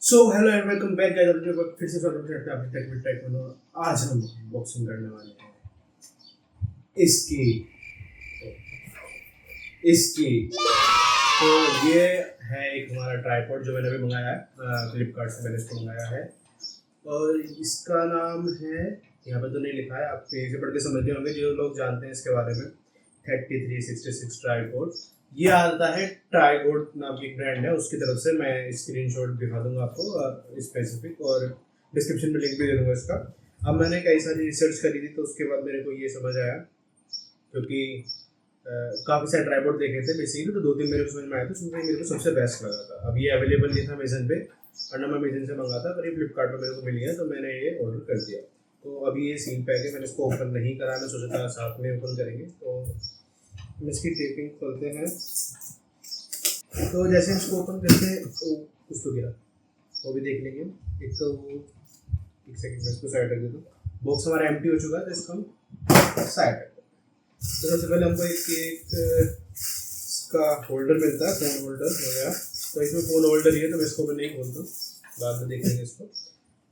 So hello and welcome back guys. अपने फिर से स्वागत करते हैं आपके टेक विद टेक में। आज हम अनबॉक्सिंग करने वाले हैं इसकी इसकी तो ये है एक हमारा ट्राइपॉड जो मैंने अभी मंगाया है फ्लिपकार्ट से। मैंने इसको मंगाया है और इसका नाम है, यहाँ पे तो नहीं लिखा है, आप पेज से पढ़ के समझ गए होंगे जो लोग जानते हैं इसके बारे में। 3366 ट्राइपॉड। ये आता है ट्राइगोड नाम की ब्रांड है, उसकी तरफ से। मैं स्क्रीनशॉट दिखा दूंगा आपको स्पेसिफिक, और डिस्क्रिप्शन में लिंक भी दे दूंगा इसका। अब मैंने कई सारी रिसर्च करी थी तो उसके बाद मेरे को ये समझ आया, क्योंकि काफ़ी सारे ट्राइपॉड देखे थे बेसिकली, तो 2-3 मेरे को समझ में आया था, उसमें मेरे को सबसे बेस्ट लगा था। अब ये अवेलेबल नहीं था अमेजन पे, वरना मैं अमेजन से मंगा था, पर ये फ्लिपकार्ट पर मेरे को मिल गया तो मैंने ये ऑर्डर कर दिया। तो अभी ये सील पैक है, मैंने इसको ओपन नहीं करा, मैं सोचा था साथ में ओपन करेंगे। तो हम इसकी टेपिंग खोलते हैं। तो जैसे हम इसको ओपन करते हैं तो कुछ तो गिरा, वो भी देख लेंगे। एक तो वो, एक सेकंड में इसको साइड रख देता हूँ। बॉक्स हमारा एम्प्टी हो चुका है तो इसको हम साइड रख देते हैं। तो सबसे पहले हमको एक इसका होल्डर मिलता है, फ़ोन होल्डर हो गया। तो इसमें फ़ोन होल्डर ही है तो मैं इसको नहीं खोलता हूँ, बाद में देख लेंगे इसको।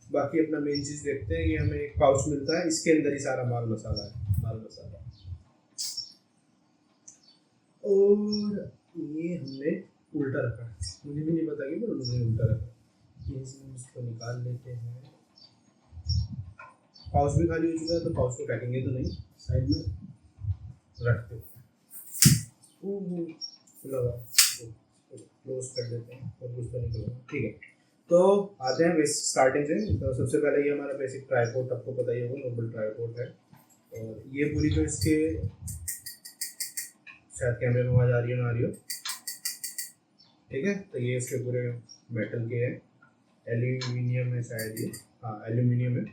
बाकी अपना मेन चीज़ देखते हैं। ये हमें एक पाउच मिलता है, इसके अंदर ही सारा माल मसाला है, माल मसाला। और ये हमने उल्टा रखा है, मुझे भी नहीं पता कि पर उन्होंने उल्टा रखा। ये हम इसको निकाल लेते हैं। पाउच भी खाली हो चुका है तो पाउच को काटेंगे तो नहीं, साइड में रखते हैं। खुला हुआ क्लोज कर देते हैं और कुछ तो नहीं खुला, ठीक है। तो आते हैं स्टार्टिंग से। तो सबसे पहले ये हमारा बेसिक ट्राइपॉड, आपको पता ही होगा, नॉर्मल ट्राइपॉड है। और ये पूरी जो इसके, शायद कैमरे में आवाज़ आ रही है ना, आ रही हो, ठीक है। तो ये इसके पूरे मेटल के हैं, एल्यूमिनियम है शायद ये, हाँ एल्यूमिनियम है।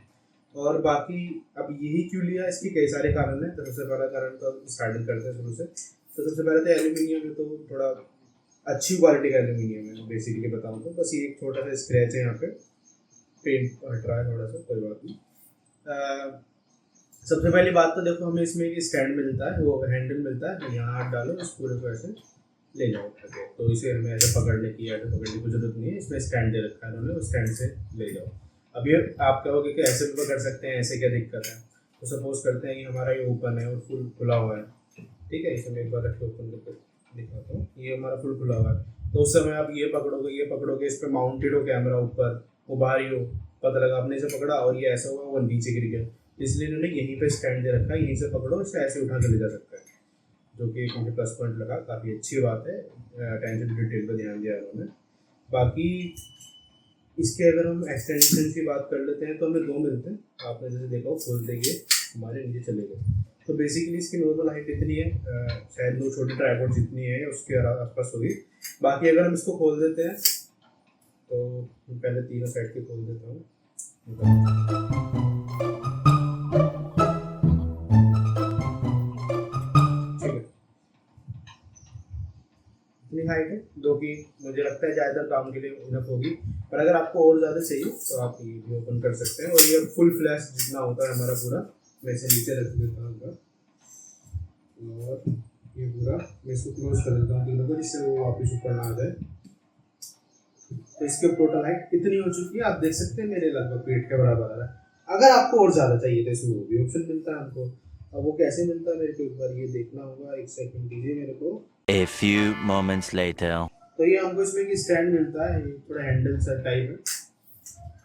और बाकी अब यही क्यों लिया, इसके कई सारे कारण हैं। तो सबसे पहला कारण तो स्टार्टिंग करते हैं शुरू से। तो सबसे पहले तो एल्यूमिनियम है, तो थोड़ा अच्छी क्वालिटी का एल्यूमिनियम है बेसिकली बताऊँ तो। बस ये एक छोटा सा स्क्रैच है यहाँ पे, पेंट हट रहा है थोड़ा सा, कोई बात नहीं। सबसे पहली बात तो देखो, हमें इसमें एक स्टैंड मिलता है, वो हैंडल मिलता है, यहाँ हाथ डालो इस पूरे को ऐसे ले जाओ करके। तो इसे हमें ऐसे पकड़ने की जरूरत नहीं है, इसमें स्टैंड दे रखा है उन्होंने, उस स्टैंड से ले जाओ। अब ये आप कहोगे कि ऐसे भी पकड़ सकते हैं, ऐसे क्या दिक्कत है। तो सपोज करते हैं कि हमारा ये ओपन है और फुल खुला हुआ है, ठीक है। इसे मैं एक बार रख के ओपन करके दिखाता हूँ। ये हमारा फुल खुला हुआ है, तो उस समय आप ये पकड़ोगे, इस पर माउंटेड हो कैमरा ऊपर, वो बाहर ही हो, पता लगा आपने इसे पकड़ा और ये ऐसा हुआ, वो नीचे गिर गया। इसलिए इन्होंने यहीं पे स्टैंड दे रखा है, यहीं से पकड़ो, इसे ऐसे उठा के ले जा सकता है, जो कि एक मुझे प्लस पॉइंट लगा, काफ़ी अच्छी बात है। अटेंशन टू डिटेल पर ध्यान दिया उन्होंने। बाकी इसके अगर हम एक्सटेंशन की बात कर लेते हैं तो हमें 2 मिलते हैं। आपने जैसे देखा हो, खोलते ही हमारे नीचे चले गए। तो बेसिकली इसकी नॉर्मल हाइट इतनी है, शायद 2 छोटे ट्राइपॉड जितनी है उसके आसपास होगी। बाकी अगर हम इसको खोल देते हैं तो पहले तीनों साइड के खोल देता हूँ। इतनी हाइट है जो कि मुझे लगता है ज़्यादातर काम के लिए इनफ होगी। पर अगर आपको और ज़्यादा चाहिए तो आप ये भी ओपन कर सकते हैं। और ये फुल फ्लैश जितना होता है हमारा पूरा, मैं इसे नीचे रख देता हूँ और ये पूरा मैं इसको क्लोज कर देता हूँ तीनों को, जिससे वो वापस ऊपर ना आ जाए। तो इसके टोटल हाइट इतनी हो चुकी है, आप देख सकते हैं मेरे लगभग पेट के बराबर आ रहा है। अगर आपको और ज़्यादा चाहिए तो इसमें वो भी ऑप्शन मिलता है हमको। अब वो कैसे मिलता है मेरे को एक बार ये देखना होगा, एक सेकंड दीजिए मेरे को। A few moments later. तो ये हमको इसमें एक स्टैंड मिलता है, ये थोड़ा हैंडल सा टाइप है,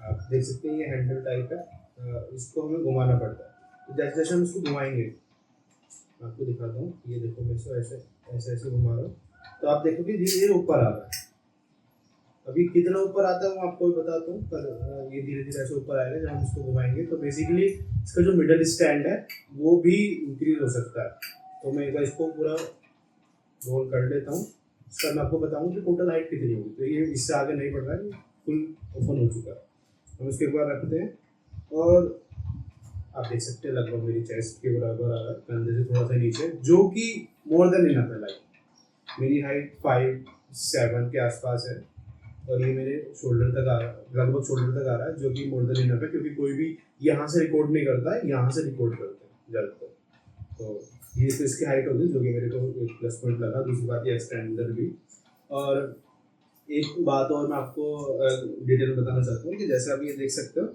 आप देख सकते हैं ये हैंडल टाइप है। इसको हमें घुमाना पड़ता है। तो जैसे जैसे हम इसको घुमाएंगे, आपको दिखाता हूँ, ये देखो मैं इसको ऐसे ऐसे ऐसे घुमा रहा हूँ, तो आप देखोगे धीरे धीरे ऊपर आ रहा है। अभी कितना ऊपर आता है वो आपको बताता हूँ, पर ये धीरे धीरे ऐसे ऊपर आएगा जब हम इसको घुमाएंगे। तो बेसिकली इसका जो मिडल स्टैंड है वो भी इंक्रीज हो सकता है। तो मैं एक बार इसको पूरा रोल कर लेता हूँ, इसका मैं आपको बताऊँ कि टोटल हाइट कितनी होगी। तो ये इससे आगे नहीं बढ़ रहा है, फुल ओपन हो चुका है। हम इसके एक बार रखते हैं और आप देख सकते हैं लगभग मेरी चेस्ट के बराबर आ रहा है, कंधे से थोड़ा सा नीचे, जो कि मोर देन इनफ है। लाइक मेरी हाइट 5'7" के आसपास है और ये मेरे शोल्डर तक आ रहा है, लगभग शोल्डर तक आ रहा है, जो कि मोर देन इनफ है। क्योंकि कोई भी यहाँ से रिकॉर्ड नहीं करता है, यहाँ से रिकॉर्ड करते हैं ज़्यादातर। तो ये तो इसकी हाइट होगी, जो कि मेरे को एक प्लस पॉइंट लगा। दूसरी बात ये एक्सटेंडर भी। और एक बात और मैं आपको डिटेल में बताना चाहता हूँ कि जैसे आप ये देख सकते हो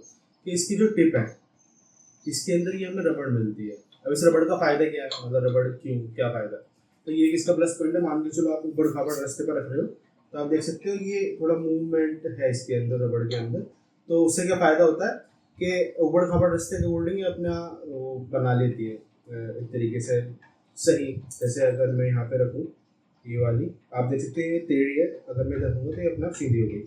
कि इसकी जो टिप है, इसके अंदर ये हमें रबड़ मिलती है। अब इस रबड़ का फायदा क्या है, मतलब रबड़ क्यों, क्या फायदा है? तो ये इसका प्लस पॉइंट है। मान के चलो आप ऊबड़ खाबड़ रास्ते पर रख रहे हो, तो आप देख सकते हो ये थोड़ा मूवमेंट है इसके अंदर, रबड़ के अंदर। तो उससे क्या फायदा होता है कि ऊबड़ खाबड़ रास्ते के अकॉर्डिंग ये अपना वो बना लेती है एक तरीके से सही। जैसे अगर मैं यहाँ पे रखूँ ये वाली, आप देख सकते हैं ये टेढ़ी है, अगर मैं रखूँगा तो ये अपना सीधी हो गई,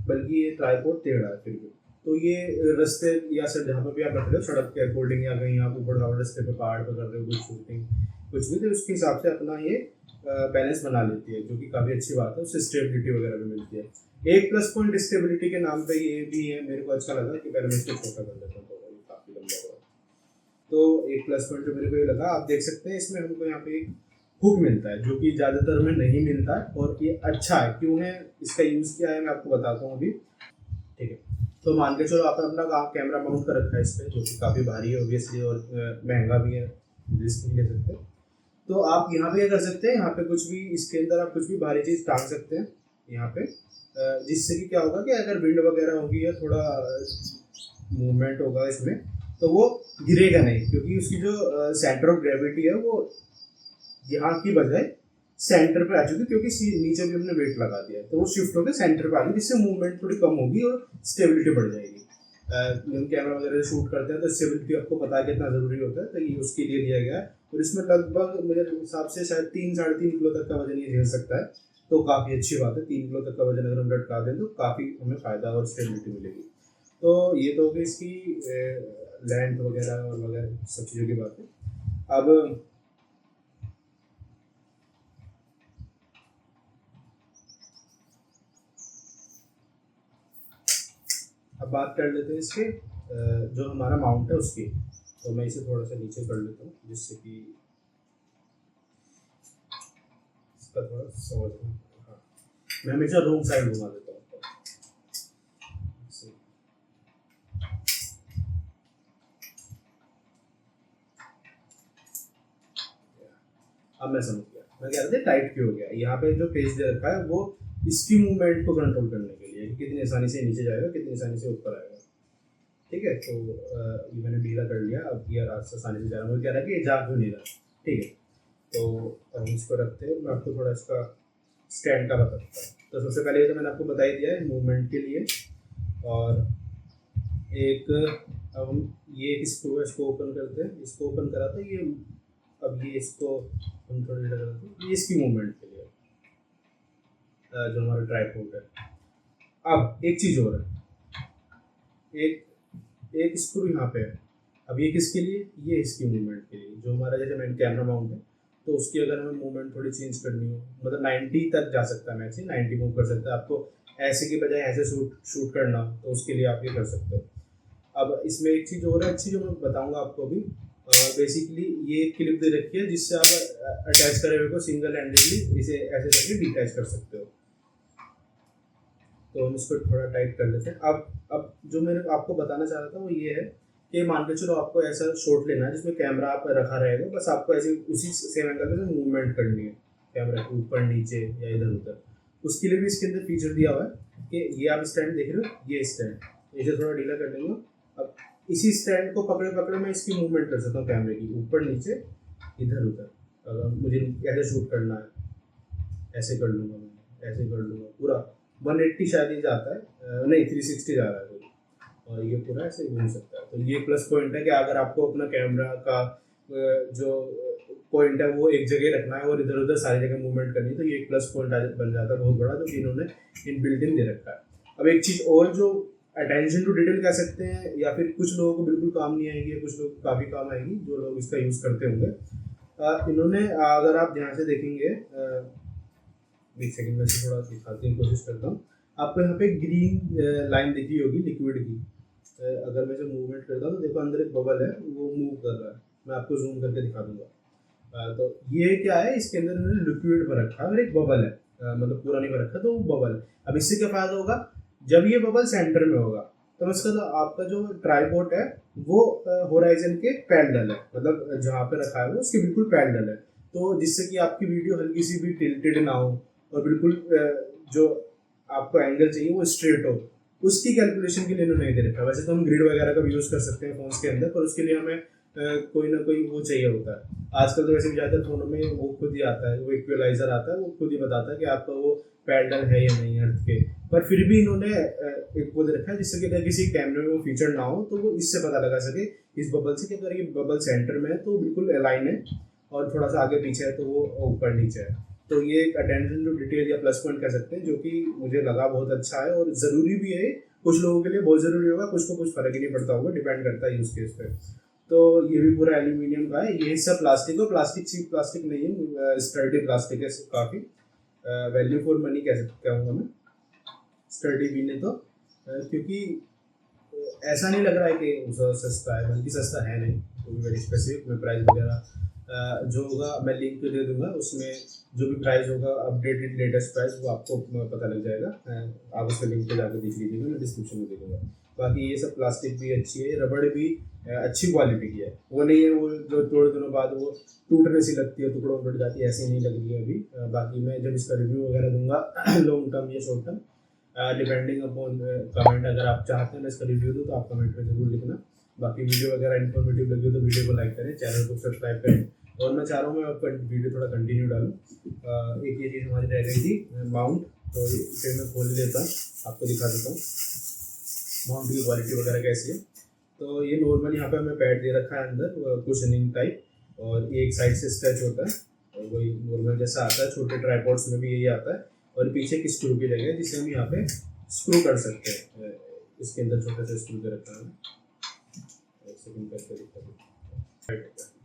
बल्कि ये ट्राइपॉड टेढ़ा है फिर भी। तो ये रास्ते या सर जहाँ पर भी आप रख रहे हो सड़क के अकॉर्डिंग, या कहीं आप ऊपर खाबड़ रास्ते पे पहाड़ पर कर रहे हो कुछ शूटिंग कुछ भी, तो उसके हिसाब से अपना ये बैलेंस बना लेती है, जो कि काफ़ी अच्छी बात है। उससे स्टेबिलिटी वगैरह भी मिलती है। एक प्लस पॉइंट स्टेबिलिटी के नाम पे ये भी है, मेरे को अच्छा लगा कि पहले मैं इसको छोटा कर देता हूँ, तो काफ़ी लंबा हुआ। तो एक प्लस पॉइंट जो मेरे को ये लगा, आप देख सकते हैं इसमें हमको यहाँ पे एक हुक मिलता है, जो कि ज़्यादातर में नहीं मिलता है, और ये अच्छा है। क्यों है, इसका यूज़ क्या है, मैं आपको बताता हूँ अभी। ठीक है, तो मान के चलो आपने अपना कैमरा माउंट कर रखा है इस पर, जो कि काफ़ी भारी है ऑब्वियसली, और महंगा भी है, रिस्क नहीं ले सकते। तो आप यहाँ पे क्या कर सकते हैं, यहाँ पे कुछ भी इसके अंदर आप कुछ भी भारी चीज़ टांग सकते हैं यहाँ पे, जिससे कि क्या होगा कि अगर विंड वगैरह होगी या थोड़ा मूवमेंट होगा इसमें, तो वो गिरेगा नहीं, क्योंकि उसकी जो सेंटर ऑफ ग्रेविटी है वो यहाँ की बजाय सेंटर पे आ चुकी, क्योंकि नीचे भी हमने वेट लगा दिया है, तो वो शिफ्ट होकर सेंटर पे आ गई, जिससे मूवमेंट थोड़ी कम होगी और स्टेबिलिटी बढ़ जाएगी। जब कैमरा वगैरह शूट करते हैं तो स्टेबिलिटी आपको पता है कितना ज़रूरी होता है, तो ये उसके लिए दिया गया है। और इसमें लगभग मेरे हिसाब से शायद 3-3.5 किलो तक का वजन ये झेल सकता है, तो काफ़ी अच्छी बात है। 3 किलो तक का वजन अगर हम लटका दें तो काफ़ी हमें फ़ायदा और स्टेबिलिटी मिलेगी। तो ये तो होगी इसकी लेंथ वगैरह और वगैरह सब चीज़ों की बात है। अब बात कर लेते हैं इसके जो हमारा माउंट है उसकी। तो मैं इसे थोड़ा सा नीचे कर लेता हूँ, जिससे कि इसका थोड़ा समझ में। हाँ, मैं हमेशा रोंग साइड घुमा देता हूँ। अब मैं समझ गया मैं कह रहा था टाइट क्यों हो गया। यहाँ पे जो पेज दे रखा है वो इसकी मूवमेंट को कंट्रोल करने के लिए, कि कितनी आसानी से नीचे जाएगा, कितनी आसानी से ऊपर आएगा। ठीक है, तो ये मैंने ढीला कर लिया। अब ये रास्ता आसानी से जा रहा है, मुझे कह रहा है कि ये जा क्यों नहीं रहा। ठीक है, तो हम इसको रखते हैं। मैं आपको थोड़ा इसका स्टैंड का बताता हूँ। तो सबसे पहले तो मैंने आपको बता ही दिया है मूवमेंट के लिए। और एक अब हम ये एक स्क्रू है, इसको ओपन करते हैं। इसको ओपन करा था ये, अब ये इसको हम थोड़ा ढीला कराते हैं, ये इसकी मूवमेंट के लिए जो हमारा ट्राइपॉड है। अब एक चीज़ और है, एक स्क्रू यहाँ पे है। अब ये किसके लिए, ये इसकी मूवमेंट के लिए, जो हमारा जैसे मेन कैमरा माउंट है, तो उसकी अगर हमें मूवमेंट थोड़ी चेंज करनी हो, मतलब 90 तक जा सकता है, मैक्सिमम 90 मूव कर सकता है। आपको ऐसे की बजाय ऐसे शूट करना हो तो उसके लिए आप ये कर सकते हो। अब इसमें एक चीज़ और है अच्छी, जो मैं बताऊंगा आपको अभी। बेसिकली ये एक क्लिप दे रखी है, जिससे आप अटैच करे हुए को सिंगल हैंडेडली इसे ऐसे करके डिटैच कर सकते हो। तो हम इसको थोड़ा टाइट कर लेते हैं। अब जो मैंने आपको बताना चाह रहा था वो ये है कि मान के चलो आपको ऐसा शॉट लेना है जिसमें कैमरा आप रखा रहेगा, बस आपको ऐसे उसी सेम एंगल में मूवमेंट करनी है कैमरा के ऊपर नीचे या इधर उधर। उसके लिए भी इसके अंदर फीचर दिया हुआ है कि ये आप स्टैंड देख रहे हो, ये स्टैंड इसे थोड़ा ढीला कर देंगे। अब इसी स्टैंड को पकड़े पकड़े मैं इसकी मूवमेंट कर सकता हूँ कैमरे की, ऊपर नीचे इधर उधर। अगर मुझे ऐसे शूट करना है ऐसे कर लूँगा, मैं ऐसे कर लूँगा पूरा 180 शायद ही जाता है, नहीं 360 जा रहा है, और ये पूरा ऐसे घूम सकता है। तो ये प्लस पॉइंट है कि अगर आपको अपना कैमरा का जो पॉइंट है वो एक जगह रखना है और इधर उधर सारी जगह मूवमेंट करनी है, तो ये एक प्लस पॉइंट बन जाता है बहुत बड़ा, जो कि इन्होंने इन बिल्ट इन दे रखा है। अब एक चीज़ और जो अटेंशन टू डिटेल कह सकते हैं, या फिर कुछ लोगों को बिल्कुल काम नहीं आएगी, कुछ लोग काफ़ी काम आएगी जो लोग इसका यूज़ करते होंगे। इन्होंने अगर आप ध्यान से देखेंगे, एक सेकंड में से थोड़ा दिखाने की कोशिश करता हूँ। आपको यहाँ पे ग्रीन लाइन दिखी होगी लिक्विड की। अगर मैं जो मूवमेंट करता हूँ तो देखो अंदर एक बबल है, वो मूव कर रहा है। मैं आपको जूम करके दिखा दूंगा। तो ये क्या है, इसके अंदर इन्होंने लिक्विड भर रखा है और एक बबल है, मतलब पूरा नहीं भर रखा, तो वो बबल है। अब इससे क्या फायदा होगा, जब ये बबल सेंटर में होगा तो उसका तो आपका जो ट्राइपॉड है वो होराइजन के पैरेलल है, मतलब जहाँ पे रखा है वो उसके बिल्कुल पैरेलल है। तो जिससे कि आपकी वीडियो हल्की सी भी टिल्टेड ना हो, और बिल्कुल जो आपको एंगल चाहिए वो स्ट्रेट हो, उसकी कैलकुलेशन के लिए इन्होंने दे रखा है। वैसे तो हम ग्रिड वगैरह का भी यूज़ कर सकते हैं फोन्स के अंदर, पर उसके लिए हमें कोई ना कोई वो चाहिए होता है। आजकल तो वैसे भी ज़्यादातर फ़ोनों में वो खुद ही आता है, वो इक्वलाइज़र आता है, वो खुद ही बताता है कि आपका वो पैरेलल है या नहीं अर्थ के। पर फिर भी इन्होंने एक वो दे रखा है जिससे कि अगर किसी कैमरे में वो फीचर ना हो तो वो इससे पता लगा सके इस बबल से कि अगर ये बबल सेंटर में है तो बिल्कुल अलाइन है, और थोड़ा सा आगे पीछे है तो वो ऊपर नीचे है। तो ये एक अटेंशन टू डिटेल या प्लस पॉइंट कह सकते हैं, जो कि मुझे लगा बहुत अच्छा है और ज़रूरी भी है। कुछ लोगों के लिए बहुत ज़रूरी होगा, कुछ को कुछ फ़र्क ही नहीं पड़ता होगा, डिपेंड करता है यूज़ केस पे। तो ये भी पूरा एल्यूमिनियम का है, ये सब प्लास्टिक है, प्लास्टिक चीप प्लास्टिक नहीं है, स्टर्डी प्लास्टिक है काफ़ी, वैल्यू फॉर मनी कह सकता हूँ मैं, स्टर्डी भी नहीं तो क्योंकि ऐसा नहीं लग रहा है कि सस्ता है, बल्कि सस्ता है नहीं, तो वेरी स्पेसिफिक मैं प्राइस वगैरह जो होगा मैं लिंक दे दूंगा, उसमें जो भी प्राइस होगा अपडेटेड लेटेस्ट प्राइस वो आपको पता लग जाएगा, आप उसके लिंक पे जाकर देख लीजिएगा, मैं डिस्क्रिप्शन में दे दूँगा। बाकी ये सब प्लास्टिक भी अच्छी है, रबड़ भी अच्छी क्वालिटी की है, वो नहीं है वो जो थोड़े दिनों बाद वो टूटने सी लगती है, टुकड़ों में टूट जाती है, ऐसी नहीं लग रही है अभी। बाकी मैं जब इसका रिव्यू वगैरह दूंगा लॉन्ग टर्म या short term depending upon comment, अगर आप चाहते हैं मैं इसका रिव्यू दूँ तो आप कमेंट में जरूर लिखना। बाकी वीडियो वगैरह इन्फॉर्मेटिव लगी हो तो वीडियो को लाइक करें, चैनल को सब्सक्राइब करें, और मैं चाह रहा हूँ मैं आपका वीडियो थोड़ा कंटिन्यू डालूँ। एक ये चीज़ हमारी रह गई थी माउंट, तो इसे मैं खोल लेता हूँ, आपको दिखा देता हूँ माउंट की क्वालिटी वगैरह कैसी है। तो ये नॉर्मल यहाँ पे हमें पैड दे रखा है अंदर कुशनिंग टाइप, और ये एक साइड से स्ट्रेच होता है, और वही नॉर्मल जैसा आता है, छोटे ट्राइपॉड्स में भी यही आता है, और पीछे की स्क्रू की जगह जिसे हम यहाँ पे स्क्रू कर सकते हैं, इसके अंदर छोटा सा स्क्रू दे रखा है, एक सेकंड करके दिखा दूँ।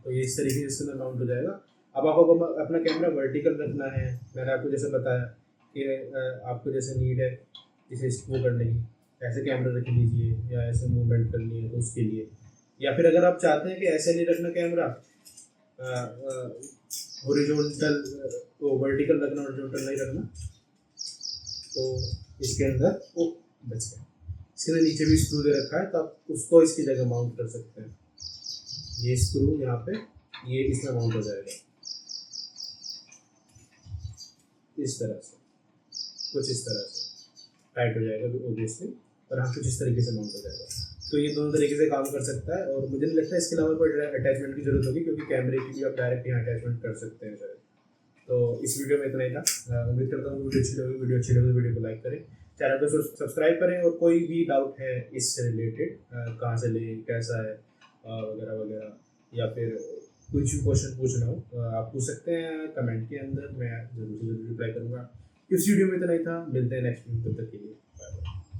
तो ये इस तरीके से इसके अंदर माउंट हो जाएगा। अब आपको अपना कैमरा वर्टिकल रखना है, मैंने आपको जैसे बताया कि आपको जैसे नीड है इसे स्क्रू करने की, ऐसे कैमरा रख लीजिए, या ऐसे मूवमेंट करनी है तो उसके लिए, या फिर अगर आप चाहते हैं कि ऐसे नहीं रखना कैमरा, हॉरिजॉन्टल तो वर्टिकल रखना, हॉरिजॉन्टल नहीं रखना, तो इसके अंदर वो बच गया, इसके अंदर नीचे भी स्क्रू दे रखा है, तो आप उसको इसकी जगह माउंट कर सकते हैं। ये स्क्रू यहाँ पे ये इसमें माउंट हो जाएगा इस तरह से, कुछ इस तरह से टाइट हो जाएगा ओबियसली, और हाँ कुछ इस तरीके से माउंट हो जाएगा। तो ये दोनों तरीके से काम कर सकता है, और मुझे नहीं लगता इसके अलावा कोई अटैचमेंट की जरूरत होगी, क्योंकि कैमरे की भी आप डायरेक्ट यहाँ अटैचमेंट कर सकते हैं शायद। तो इस वीडियो में इतना ही था, उम्मीद करता हूँ वीडियो अच्छी लगी, वीडियो को लाइक करें, चैनल को सब्सक्राइब करें, और कोई भी डाउट है इससे रिलेटेड कहाँ से ले कैसा है वगैरह वगैरह, या फिर कुछ भी क्वेश्चन पूछना हो आप पूछ सकते हैं कमेंट के अंदर, मैं जरूर से जरूर रिप्लाई करूँगा। इस वीडियो में इतना ही था, मिलते हैं नेक्स्ट वीडियो, तब तक के लिए।